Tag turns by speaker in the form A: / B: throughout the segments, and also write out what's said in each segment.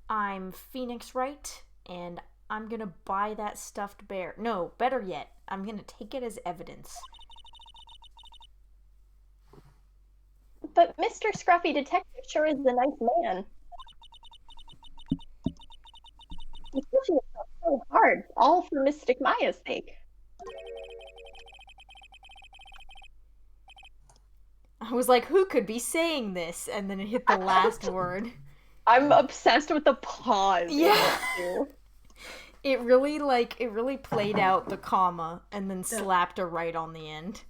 A: I'm Phoenix Wright, and I'm gonna buy that stuffed bear. No, better yet, I'm gonna take it as evidence.
B: But Mr. Scruffy Detective sure is a nice man. He's pushing himself so hard, all for Mystic Maya's sake.
A: I was like, who could be saying this? And then it hit the last word.
B: I'm obsessed with the pause.
A: Yeah.
B: Too.
A: It really played out the comma and then slapped a right on the end.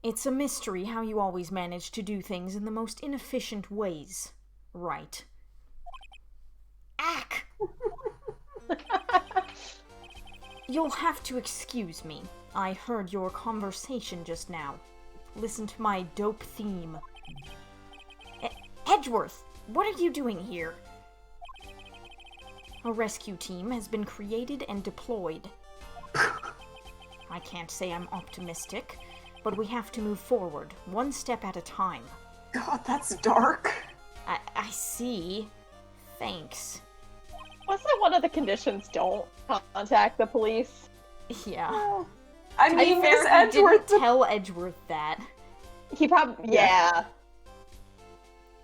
A: It's a mystery how you always manage to do things in the most inefficient ways. Right. Ack! You'll have to excuse me. I heard your conversation just now. Listen to my dope theme. Edgeworth, what are you doing here? A rescue team has been created and deployed. I can't say I'm optimistic, but we have to move forward, one step at a time.
C: God, that's dark.
A: I see. Thanks.
B: Wasn't one of the conditions don't contact the police?
A: Yeah.
B: Oh.
C: I mean,
A: Fair,
C: Edgeworth
A: didn't tell Edgeworth that.
B: He probably, yeah.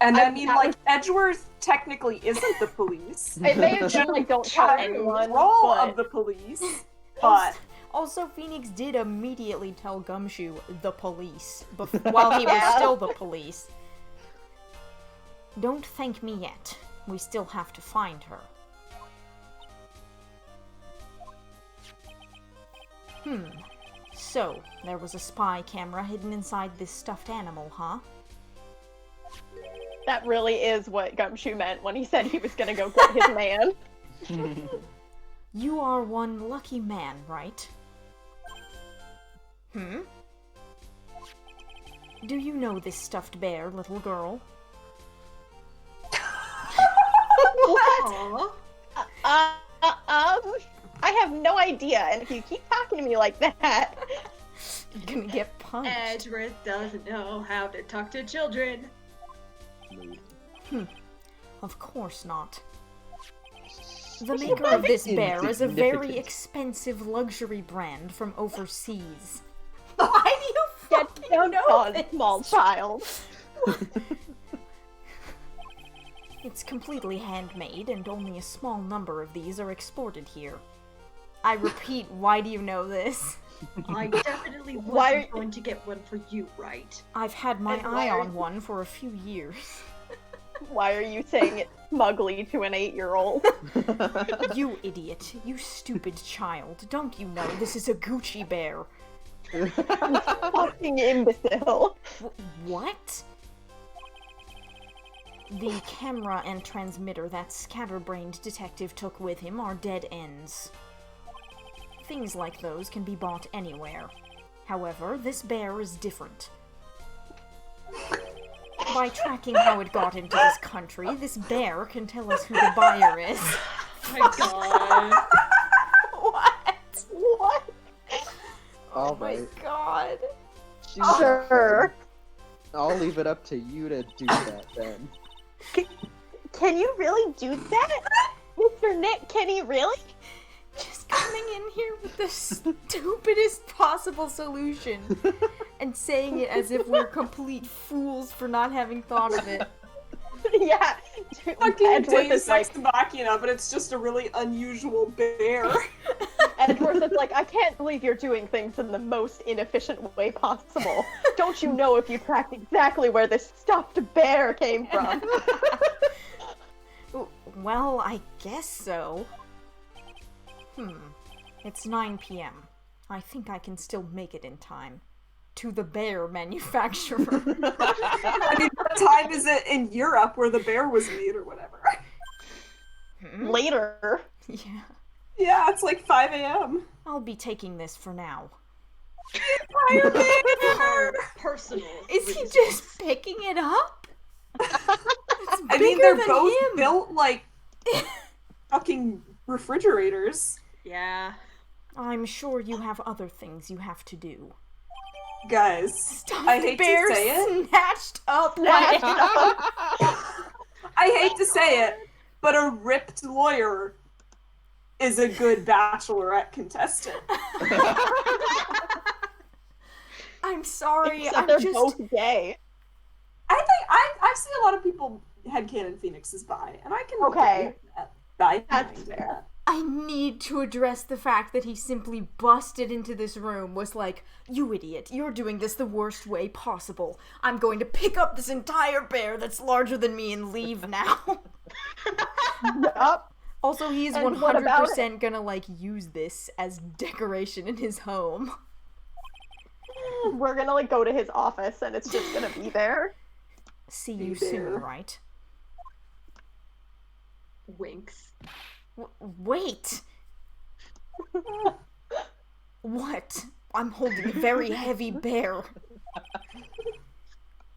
C: And I mean, like, Edgeworth technically isn't the police.
B: It may have been like, don't tell anyone.
C: Role of the police, but...
A: Also, Phoenix did immediately tell Gumshoe the police, while he was still the police. Don't thank me yet. We still have to find her. So, there was a spy camera hidden inside this stuffed animal, huh?
B: That really is what Gumshoe meant when he said he was gonna go get his man.
A: You are one lucky man, right? Do you know this stuffed bear, little girl?
B: What? I have no idea, and if you keep talking to me like that...
A: You're gonna get punched.
D: Edgeworth doesn't know how to talk to children.
A: Of course not. The maker of this bear is a very expensive luxury brand from overseas.
D: Why do you fucking know this?
B: Small child.
A: It's completely handmade, and only a small number of these are exported here. I repeat, why do you know this?
D: I definitely wasn't going to get one for you, right?
A: I've had my eye on one for a few years.
B: Why are you saying it smugly to an 8-year-old?
A: You idiot. You stupid child. Don't you know this is a Gucci bear?
B: Fucking imbecile.
A: What? The camera and transmitter that scatterbrained detective took with him are dead ends. Things like those can be bought anywhere. However, this bear is different. By tracking how it got into this country, this bear can tell us who the buyer is.
D: Oh my god.
A: What?
B: What?
A: Oh my god.
B: Sure.
E: I'll leave it up to you to do that then.
B: Can you really do that? Mr. Nick, can he really?
A: Just coming in here with the stupidest possible solution and saying it as if we're complete fools for not having thought of it.
B: Yeah.
C: Fucking Deus Ex Machina, but it's just a really unusual bear.
B: Edgeworth is like, I can't believe you're doing things in the most inefficient way possible. Don't you know if you tracked exactly where this stuffed bear came from?
A: Well, I guess so. It's 9 p.m. I think I can still make it in time. To the bear manufacturer.
C: I mean, what time is it in Europe where the bear was made or whatever?
B: Later.
A: Yeah.
C: Yeah, it's like 5 a.m.
A: I'll be taking this for now.
C: Fire bear!
D: Personal.
A: Is he just picking it up?
C: I mean, they're both built like fucking refrigerators.
D: Yeah.
A: I'm sure you have other things you have to do.
C: Guys,
A: Stuffed
C: I hate
A: bear
C: to say it.
A: snatched up.
C: I hate to say it, but a ripped lawyer is a good bachelorette contestant.
A: I'm sorry,
B: Except they're both gay.
C: I think I see a lot of people headcanon Phoenix is bi, and I can
B: Okay.
C: get that. That's
B: That's fair.
A: I need to address the fact that he simply busted into this room, was like, "You idiot, you're doing this the worst way possible. I'm going to pick up this entire bear that's larger than me and leave now."
B: Yup.
A: Also, he's
B: And what about
A: 100% gonna, like, use this as decoration in his home.
B: We're gonna, like, go to his office and it's just gonna be there.
A: See you soon, right?
D: Winks.
A: Wait! What? I'm holding a very heavy bear.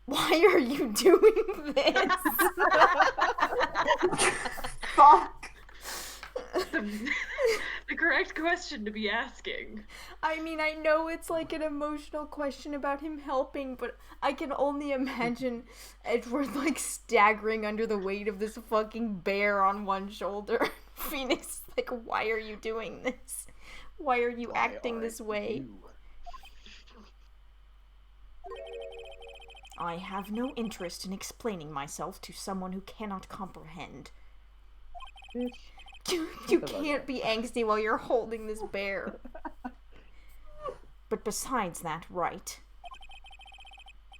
A: Why are you doing this?
C: Fuck.
D: The correct question to be asking.
A: I mean, I know it's like an emotional question about him helping, but I can only imagine Edward, like, staggering under the weight of this fucking bear on one shoulder. Phoenix, like, why are you doing this? Why are you acting this way? I have no interest in explaining myself to someone who cannot comprehend. You can't be angsty while you're holding this bear. But besides that, right?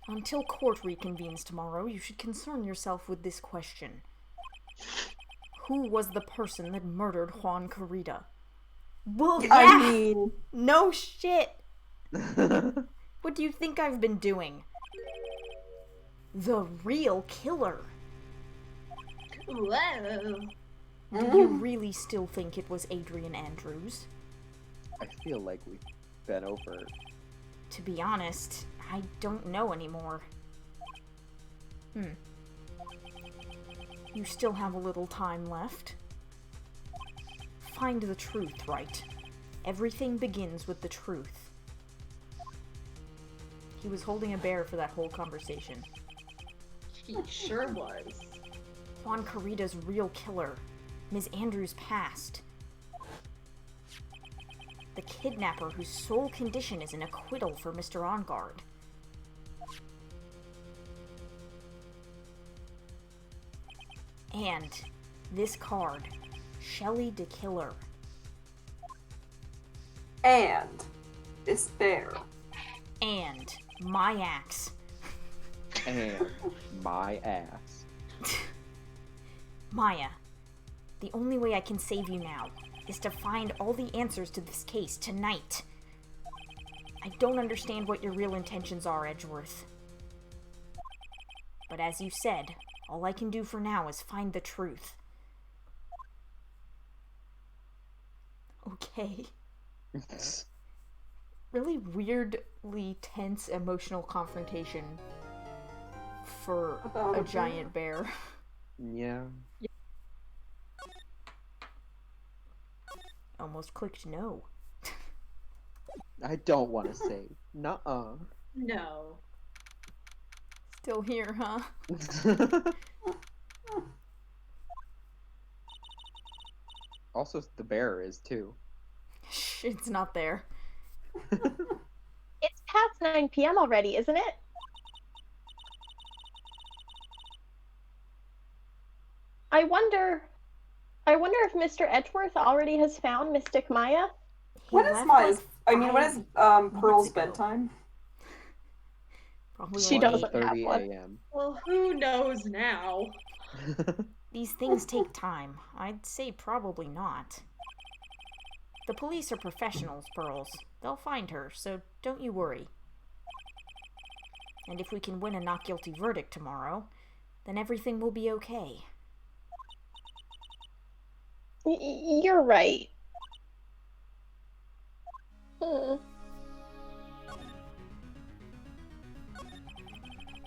A: Until court reconvenes tomorrow, you should concern yourself with this question. Who was the person that murdered Juan Carita? Well, yeah!
C: I mean...
A: No shit! What do you think I've been doing? The real killer.
D: Whoa.
A: Do you really still think it was Adrian Andrews?
E: I feel like we've been over.
A: To be honest, I don't know anymore. You still have a little time left. Find the truth, right? Everything begins with the truth. He was holding a bear for that whole conversation.
D: He sure was.
A: Juan Carita's real killer. Ms. Andrews' past. The kidnapper whose sole condition is an acquittal for Mr. Engarde. And this card, Shelley the Killer.
C: And this bear.
A: And my axe.
E: And my ass.
A: Maya, the only way I can save you now is to find all the answers to this case tonight. I don't understand what your real intentions are, Edgeworth. But as you said, all I can do for now is find the truth. Okay. Really weirdly tense emotional confrontation for
C: About
A: a
C: a
A: giant bear.
E: Yeah.
B: Almost clicked no.
E: I don't want to say. Nuh-uh.
D: No.
A: Still here, huh?
E: Also, the bear is too.
A: Shh, it's not there.
B: It's past 9 p.m. already, isn't it? I wonder if Mr. Edgeworth already has found Mystic Maya?
C: When is Maya's? I mean, when is Pearl's bedtime?
A: Probably
B: She
A: like
B: doesn't have
E: 1:30
B: one.
E: a.m.
D: Well, who knows now?
A: These things take time. I'd say probably not. The police are professionals, Pearls. They'll find her, so don't you worry. And if we can win a not guilty verdict tomorrow, then everything will be okay.
B: You're right. Hmm.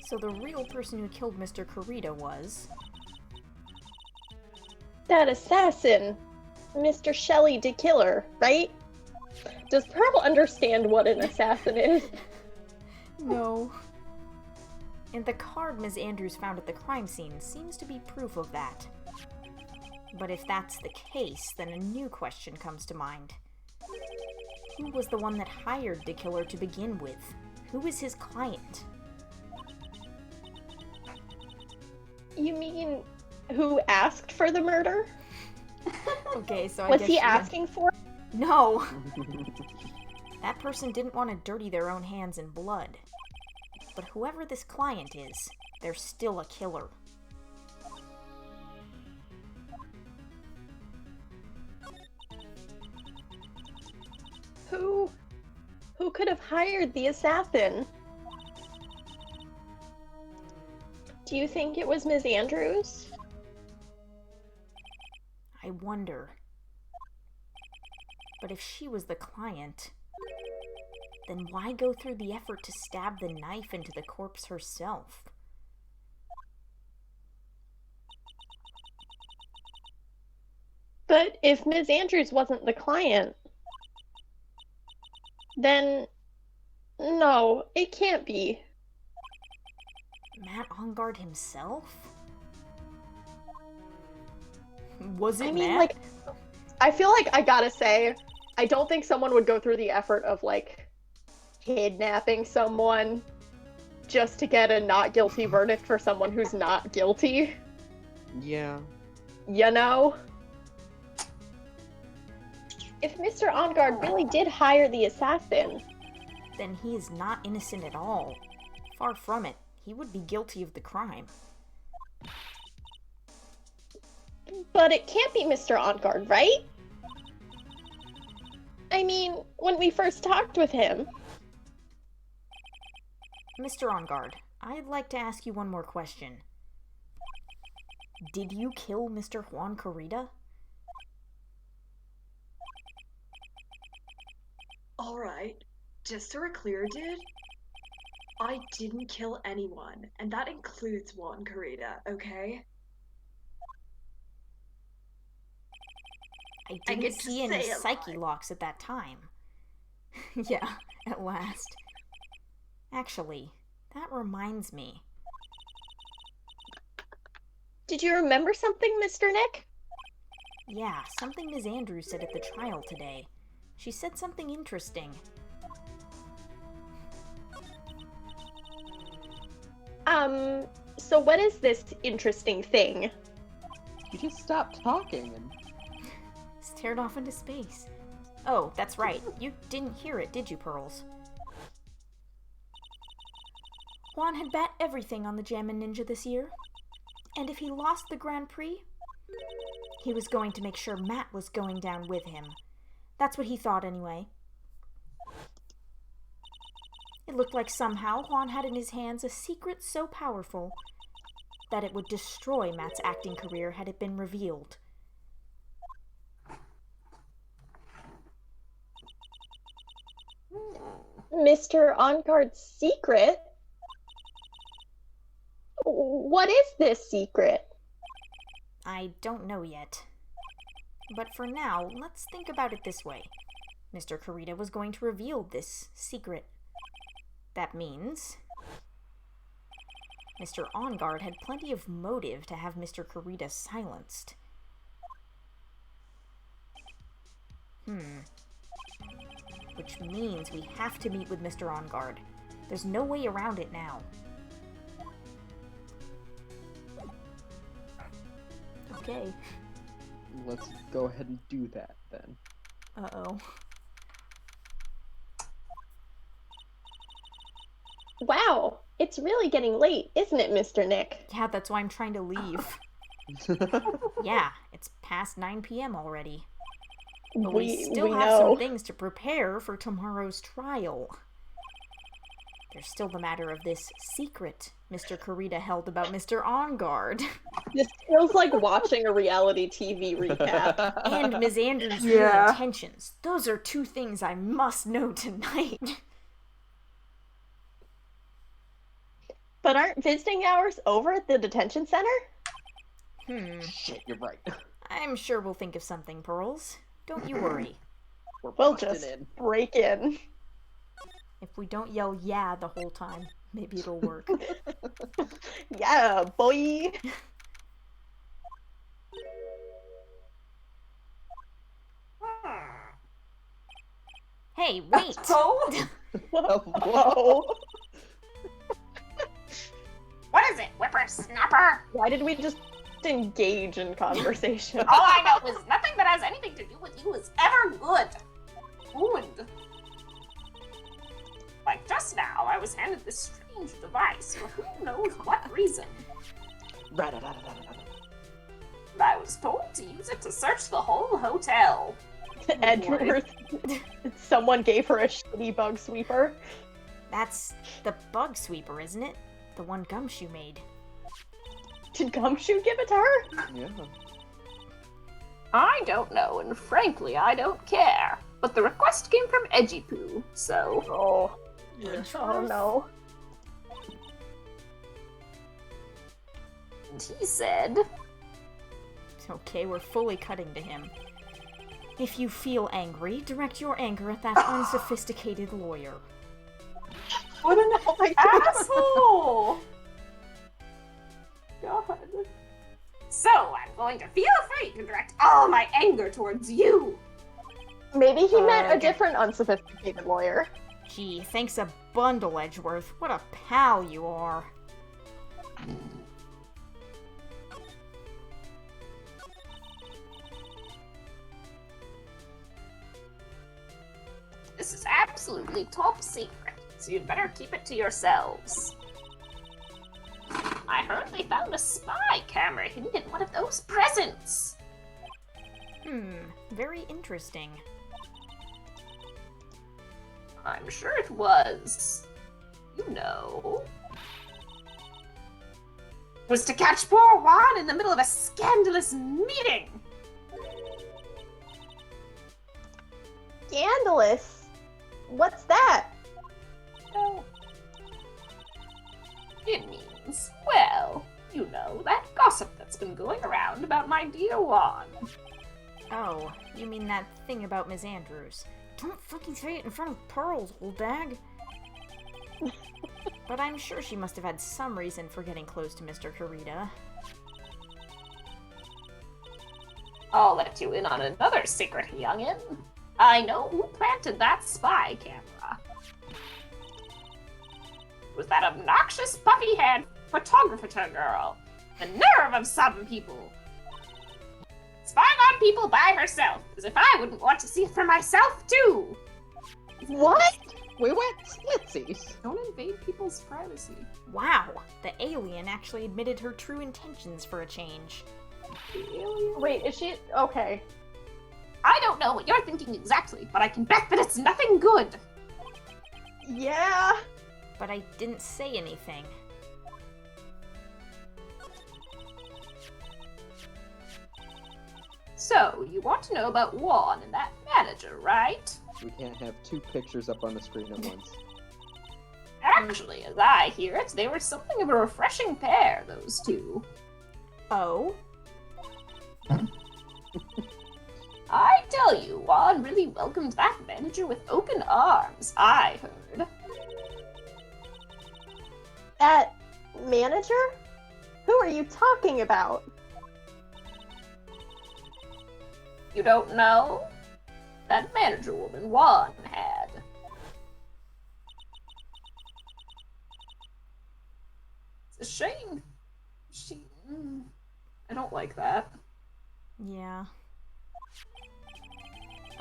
A: So the real person who killed Mr. Carita was...
B: That assassin, Mr. Shelley the Killer, right? Does Pearl understand what an assassin is?
A: No. And the card Ms. Andrews found at the crime scene seems to be proof of that. But if that's the case, then a new question comes to mind. Who was the one that hired the killer to begin with? Who is his client?
B: You mean who asked for the murder?
A: Okay, so I
B: Was
A: guess
B: he
A: she had-
B: asking for it?
A: No! That person didn't want to dirty their own hands in blood. But whoever this client is, they're still a killer.
B: Who could have hired the assassin? Do you think it was Ms. Andrews?
A: I wonder. But if she was the client, then why go through the effort to stab the knife into the corpse herself?
B: But if Ms. Andrews wasn't the client, then no, it can't be.
A: Matt Engarde himself? Was it
B: I mean,
A: Matt?
B: like, I feel like I gotta say, I don't think someone would go through the effort of, like, kidnapping someone just to get a not guilty verdict for someone who's not guilty.
E: Yeah.
B: You know? If Mr. Engarde really did hire the assassin,
A: Then he is not innocent at all. Far from it. He would be guilty of the crime.
B: but it can't be Mr. Engarde, right? I mean, when we first talked with him,
A: Mr. Engarde, I'd like to ask you one more question. Did you kill Mr. Juan Corrida?
D: Alright, just so we're clear, dude, I didn't kill anyone, and that includes Juan Corrida, okay?
A: I
D: I
A: didn't
D: get to
A: see any
D: say a
A: psyche
D: lot.
A: locks at that time. Yeah, at last. Actually, that reminds me.
B: did you remember something, Mr. Nick?
A: Yeah, something Ms. Andrews said at the trial today. She said something interesting.
B: So what is this interesting thing?
E: You just stopped talking and
A: Stared off into space. Oh, that's right. You didn't hear it, did you, Pearls? Juan had bet everything on the Jammin' Ninja this year. And if he lost the Grand Prix, he was going to make sure Matt was going down with him. That's what he thought anyway. It looked like somehow Juan had in his hands a secret so powerful that it would destroy Matt's acting career had it been revealed.
B: Mr. Engarde's secret? What is this secret?
A: I don't know yet. But for now, let's think about it this way. Mr. Corrida was going to reveal this secret. That means Mr. Engarde had plenty of motive to have Mr. Corrida silenced. Which means we have to meet with Mr. Engarde. There's no way around it now. Okay.
E: let's go ahead and do that then.
A: Uh-oh.
B: Wow, it's really getting late, isn't it, Mr. Nick?
A: Yeah, that's why I'm trying to leave. Yeah, it's past 9 p.m. already. But we still have some things to prepare for tomorrow's trial. There's still the matter of this secret Mr. Corrida held about Mr. Engarde.
B: This feels like watching a reality TV recap.
A: And Ms. Andrews' real intentions. Those are two things I must know tonight.
B: But aren't visiting hours over at the detention center?
E: Shit, you're right.
A: I'm sure we'll think of something, Pearls. Don't you worry.
B: We'll
E: busting
B: just
E: in.
B: break in.
A: If we don't yell yeah the whole time, maybe it'll work.
B: Yeah, boy!
A: Hey, wait!
C: Oh,
B: Whoa.
F: What is it, whippersnapper?
B: Why did we just engage in conversation?
F: All I know is nothing that has anything to do with you is ever good. Good. Like just now, I was handed this strange device for who knows what reason. I was told to use it to search the whole hotel.
B: Edgeworth. Someone gave her a shitty bug sweeper.
A: That's the bug sweeper, isn't it? The one Gumshoe made.
B: Did Gumshoe give it to her?
E: Yeah.
F: I don't know, and frankly, I don't care. But the request came from Edgy Poo, so...
B: Oh. Oh no.
F: And he said...
A: Okay, we're fully cutting to him. If you feel angry, direct your anger at that unsophisticated lawyer.
C: what an
B: Oh my god.
C: asshole! God.
F: So, I'm going to feel free to direct all my anger towards you.
B: Maybe he meant a
A: Okay.
B: different unsophisticated lawyer.
A: Gee, thanks a bundle, Edgeworth. What a pal you are.
F: This is absolutely top secret, so you'd better keep it to yourselves. I heard they found a spy camera hidden in one of those presents.
A: Very interesting.
F: I'm sure it was. You know. It was to catch poor Juan in the middle of a scandalous meeting.
B: Scandalous? What's that?
F: Oh. It means, well, you know, that gossip that's been going around about my dear Juan.
A: Oh, you mean that thing about Ms. Andrews. Don't fucking say it in front of Pearls, old bag. But I'm sure she must have had some reason for getting close to Mr. Kurita.
F: I'll let you in on another secret, youngin'. I know who planted that spy camera. It was that obnoxious, puffy-haired photographer girl. The nerve of some people. Spying on people by herself, as if I wouldn't want to see it for myself, too.
B: What?
E: We went splitsies.
C: Don't invade people's privacy.
A: Wow, the alien actually admitted her true intentions for a change.
B: Wait, is she okay?
F: I don't know what you're thinking exactly, but I can bet that it's nothing good.
B: Yeah.
A: But I didn't say anything.
F: So, you want to know about Juan and that manager, right?
E: We can't have two pictures up on the screen at once.
F: Actually, as I hear it, they were something of a refreshing pair, those two.
A: Oh?
F: I tell you, Juan really welcomed that manager with open arms, I heard.
B: That manager? Who are you talking about?
F: You don't know? That manager woman Juan had. It's a shame. I don't like that.
A: Yeah.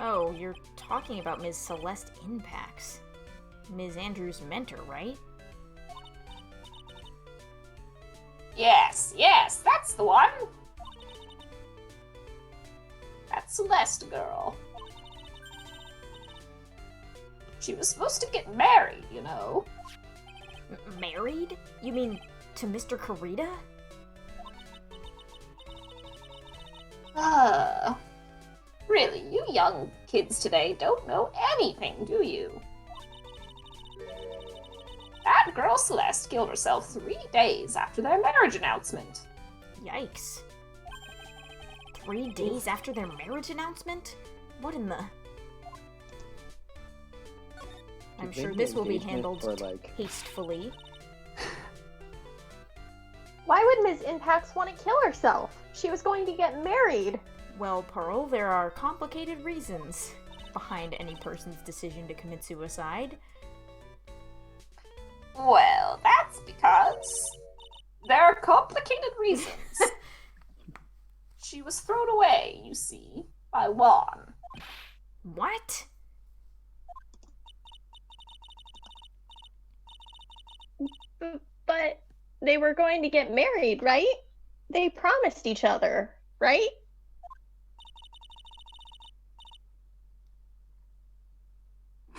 A: Oh, you're talking about Ms. Celeste Impax. Ms. Andrews' mentor, right?
F: Yes, that's the one. That Celeste girl. She was supposed to get married, you know.
A: Married? You mean to Mr. Kurita?
F: Really, you young kids today don't know anything, do you? That girl Celeste killed herself 3 days after their marriage announcement.
A: Yikes. 3 days after their marriage announcement? What in the... I'm sure this will be handled tastefully.
B: Why would Ms. Impax want to kill herself? She was going to get married.
A: Well, Pearl, there are complicated reasons. behind any person's decision to commit suicide.
F: Well, that's because there are complicated reasons. She was thrown away, you see, by Juan.
A: What?
B: But they were going to get married, right? They promised each other, right?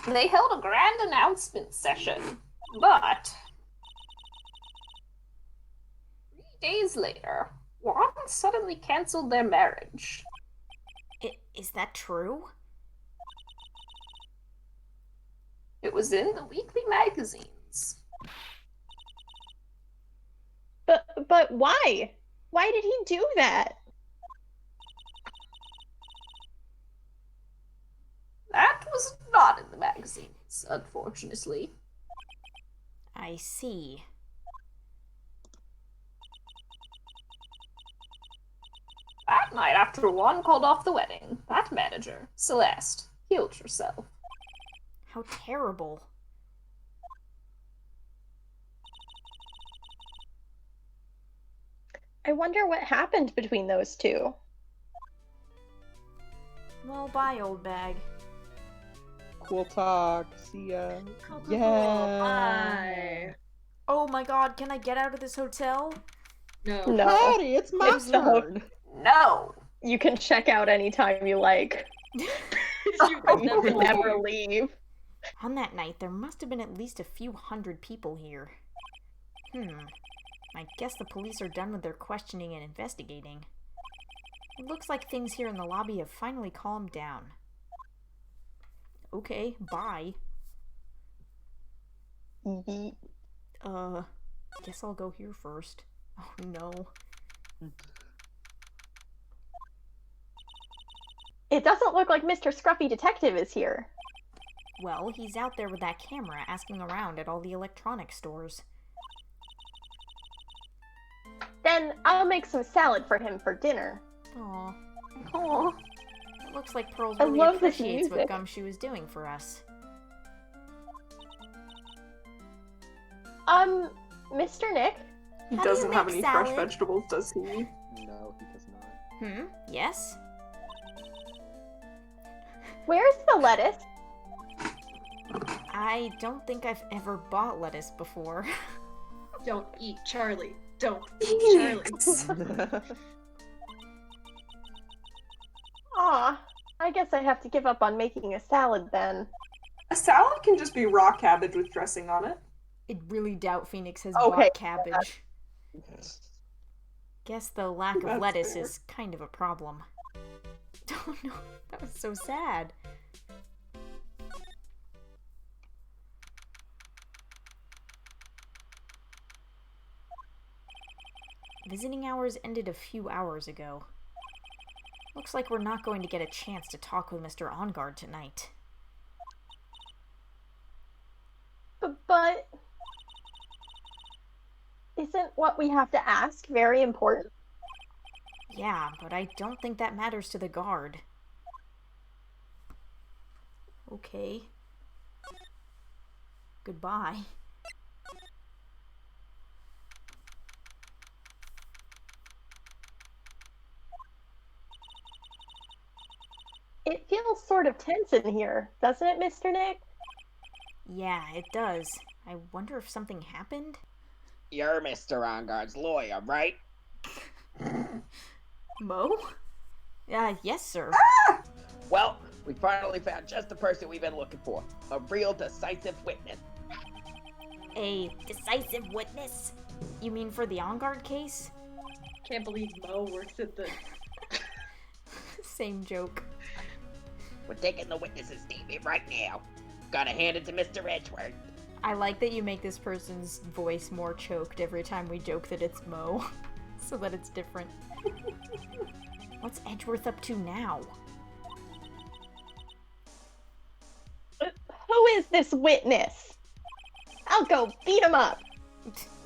F: They held a grand announcement session, but 3 days later, Juan suddenly canceled their marriage.
A: Is that true?
F: It was in the weekly magazines.
B: But why? Why did he do that?
F: That was not in the magazines, unfortunately.
A: I see.
F: That night after Juan called off the wedding, that manager, Celeste, killed herself.
A: How terrible.
B: I wonder what happened between those two.
A: Well, bye, old bag.
E: Cool talk. See ya.
D: Cool,
E: Yeah.
D: bye.
A: Oh my god, can I get out of this hotel?
D: No.
B: No.
E: Howdy, it's my
B: It's the ho-
E: turn.
F: No!
B: You can check out anytime you like.
D: You
B: You
D: can
B: can
D: never
B: never
D: leave.
B: leave.
A: On that night, there must have been at least a few hundred people here. I guess the police are done with their questioning and investigating. It looks like things here in the lobby have finally calmed down. Okay, bye.
B: Yeet.
A: Guess I'll go here first. Oh no.
B: It doesn't look like Mr. Scruffy Detective is here.
A: Well, he's out there with that camera asking around at all the electronics stores.
B: Then I'll make some salad for him for dinner.
A: Aw.
F: Oh,
A: It looks like Pearls
B: I
A: really
B: love this
A: appreciates what
B: music.
A: Gumshoe is doing for us.
B: Mr. Nick?
C: He
A: How do you
C: doesn't have
A: make
C: any fresh
A: salad?
C: vegetables, does he?
E: No, he does not.
A: Yes?
B: Where's the lettuce?
A: I don't think I've ever bought lettuce before.
D: Don't eat Charlie. Don't eat Charlie.
B: Aw, I guess I have to give up on making a salad then.
C: A salad can just be raw cabbage with dressing on it.
A: I really doubt Phoenix has
B: Okay.
A: bought cabbage. Guess the lack of
C: That's
A: lettuce
C: fair.
A: is kind of a problem. Oh no, that was so sad. Visiting hours ended a few hours ago. Looks like we're not going to get a chance to talk with Mr. Engarde tonight.
B: But isn't what we have to ask very important?
A: Yeah, but I don't think that matters to the guard. Okay. Goodbye.
B: It feels sort of tense in here, doesn't it, Mr. Nick?
A: Yeah, it does. I wonder if something happened?
G: You're Mr. Engarde's lawyer, right?
A: Mo? Yes, sir.
G: Well, we finally found just the person we've been looking for. A real decisive witness.
A: A decisive witness? You mean for the Engarde case?
D: Can't believe Mo works at the.
A: Same joke.
G: We're taking the witness's statement right now. Gotta hand it to Mr. Edgeworth.
A: I like that you make this person's voice more choked every time we joke that it's Mo, so that it's different. What's Edgeworth up to now?
B: Who is this witness? I'll go beat him up.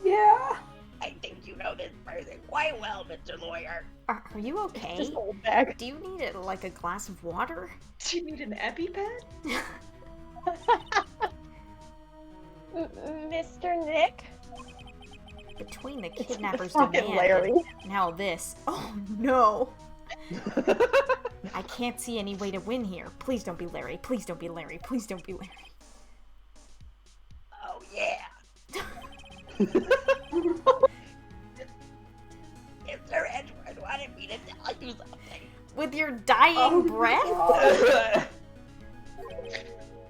C: Yeah.
G: I think you know know this person quite well, Mr. Lawyer.
A: Are you okay?
B: Just hold back.
A: Do you need a glass of water?
D: Do you need an EpiPen?
B: Mr. Nick?
A: Between the kidnapper's
B: fucking
A: demand
B: Larry.
A: and now this. Oh no! I can't see any way to win here. Please don't be Larry. Please don't be Larry. Please don't be Larry.
G: Oh, yeah. Mr. Edward wanted me to tell you something.
A: With your dying breath?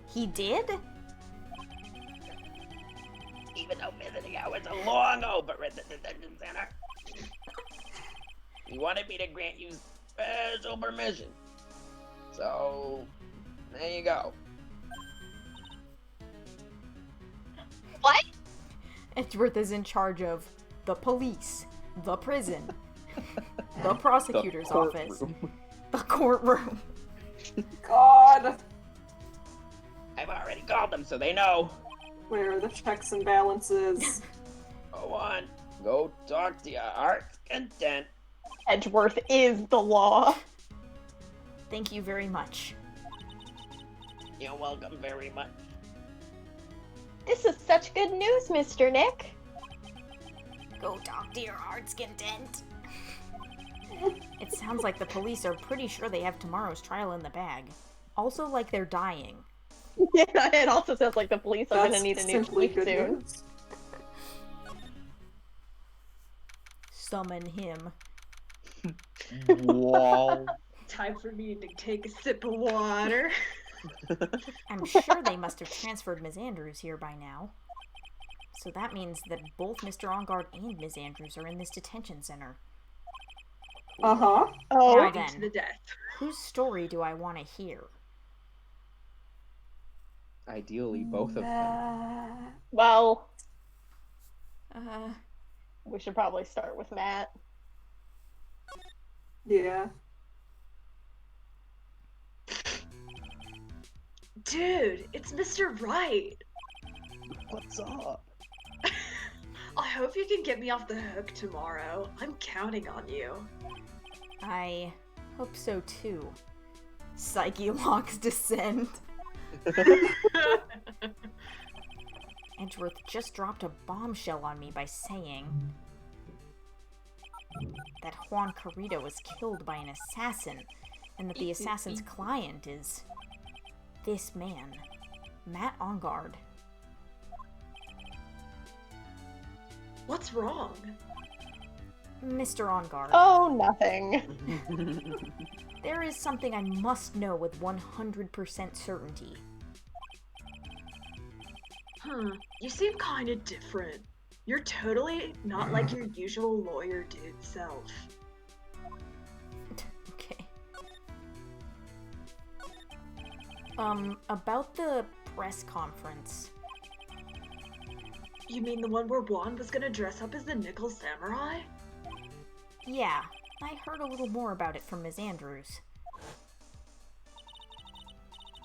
A: He did?
G: Even though visiting hours are long over at the detention center, he wanted me to grant you special permission. So, there you go.
B: What?
A: Edgeworth is in charge of the police, the prison, the prosecutor's office, the courtroom.
C: God.
G: I've already called them so they know.
C: Where are the checks and balances?
G: Go on. Go talk to your heart's content.
B: Edgeworth is the law.
A: Thank you very much.
G: You're welcome very much.
B: This is such good news, Mr. Nick.
A: Go talk to your heart's content. It sounds like the police are pretty sure they have tomorrow's trial in the bag. Also, like they're dying.
B: Yeah, it also sounds like the police are gonna
C: That's
B: need a new
C: simply
B: chief
C: good
B: soon.
C: news.
A: Summon him.
E: Wall.
D: Time for me to take a sip of water.
A: I'm sure they must have transferred Ms. Andrews here by now. So that means that both Mr. Engarde and Ms. Andrews are in this detention center.
C: Uh-huh.
B: Oh,
A: Now
D: Fighting to the
A: then,
D: death.
A: whose story do I want to hear?
E: Ideally, both of them.
B: well,
A: Uh,
B: we should probably start with Matt.
C: Yeah.
D: Dude, it's Mr. Right.
E: What's up?
D: I hope you can get me off the hook tomorrow. I'm counting on you.
A: I hope so too. Psyche locks descend. Edgeworth just dropped a bombshell on me by saying that Juan Carrito was killed by an assassin, and that the assassin's client is this man, Matt Engarde.
D: What's wrong?
A: Mr. Engarde,
B: Oh, nothing.
A: there is something I must know with 100% certainty.
D: You seem kind of different. You're totally not like your usual lawyer dude self.
A: Okay. About the press conference.
D: You mean the one where Juan was gonna dress up as the Nickel Samurai?
A: Yeah, I heard a little more about it from Ms. Andrews.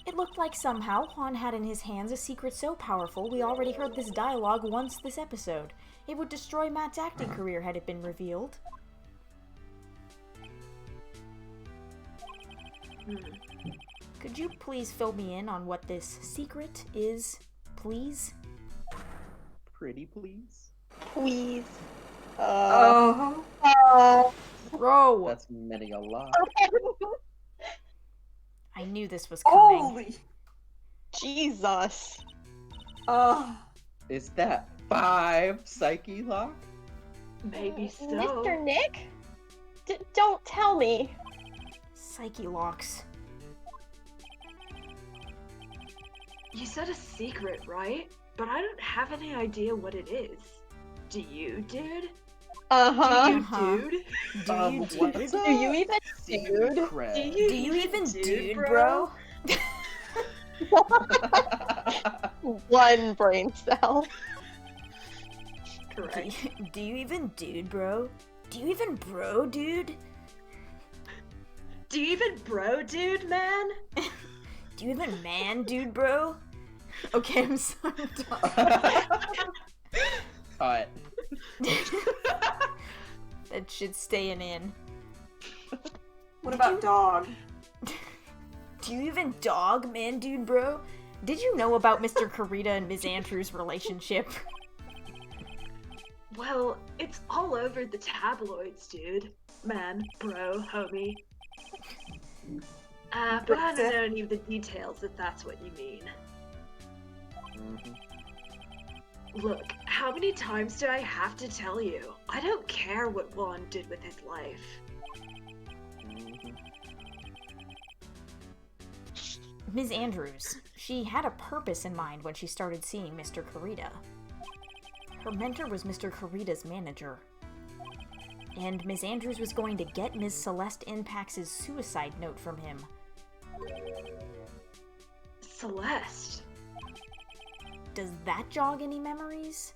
A: It looked like somehow Juan had in his hands a secret so powerful we already heard this dialogue once this episode. It would destroy Matt's acting career had it been revealed. Could you please fill me in on what this secret is, please?
E: Pretty please?
B: Please.
C: Oh.
A: Bro!
E: That's many a lot.
A: I knew this was coming.
C: Holy.
B: Jesus.
E: Is that 5 psyche lock?
D: Maybe so.
B: Mr. Nick? Don't tell me.
A: Psyche locks.
D: You said a secret, right? But I don't have any idea what it is. Do you, dude?
B: Uh-huh.
D: Do you,
A: Uh-huh.
D: dude?
A: Do you,
E: What's
A: dude?
B: Do you even
E: Secret
B: dude?
E: cred.
D: Do
A: Do you even dude, bro?
B: One brain cell.
D: Correct.
A: Do you even dude, bro? Do you even bro, dude?
D: Do you even bro, dude, man?
A: Do you even man, dude, bro? Okay, I'm sorry. I'm done.
E: Cut.
A: That shit's staying in.
C: What about dog?
A: Do you even dog, man, dude, bro? Did you know about Mr. Karita and Ms. Andrews' relationship?
D: Well, it's all over the tabloids, dude. Man, bro, homie. But I don't know any of the details, if that's what you mean. Look, how many times do I have to tell you? I don't care what Juan did with his life.
A: Ms. Andrews, she had a purpose in mind when she started seeing Mr. Karita. Her mentor was Mr. Karita's manager. And Ms. Andrews was going to get Ms. Celeste Impax's suicide note from him.
D: Celeste?
A: Does that jog any memories?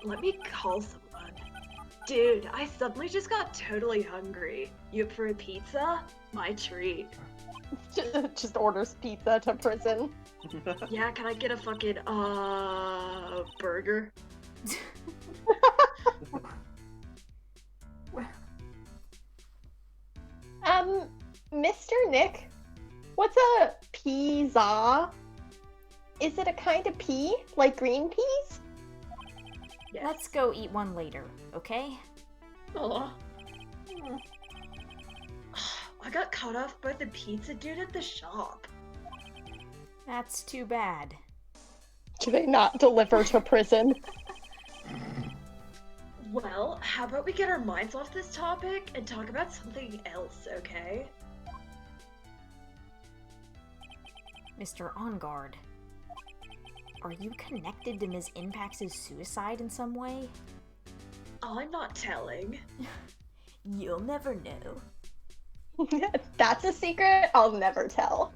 D: Let me call someone. Dude, I suddenly just got totally hungry. You up for a pizza? My treat.
B: Just orders pizza to prison.
D: Yeah, can I get a fucking, burger?
B: Mr. Nick, what's a pizza? Is it a kind of pea? Like green peas?
D: Yes.
A: Let's go eat one later, okay?
D: Aw. I got cut off by the pizza dude at the shop.
A: That's too bad.
B: Do they not deliver to prison?
D: Well, how about we get our minds off this topic and talk about something else, okay?
A: Mr. Engarde, are you connected to Ms. Impax's suicide in some way?
D: I'm not telling.
A: You'll never know.
B: That's a secret I'll never tell.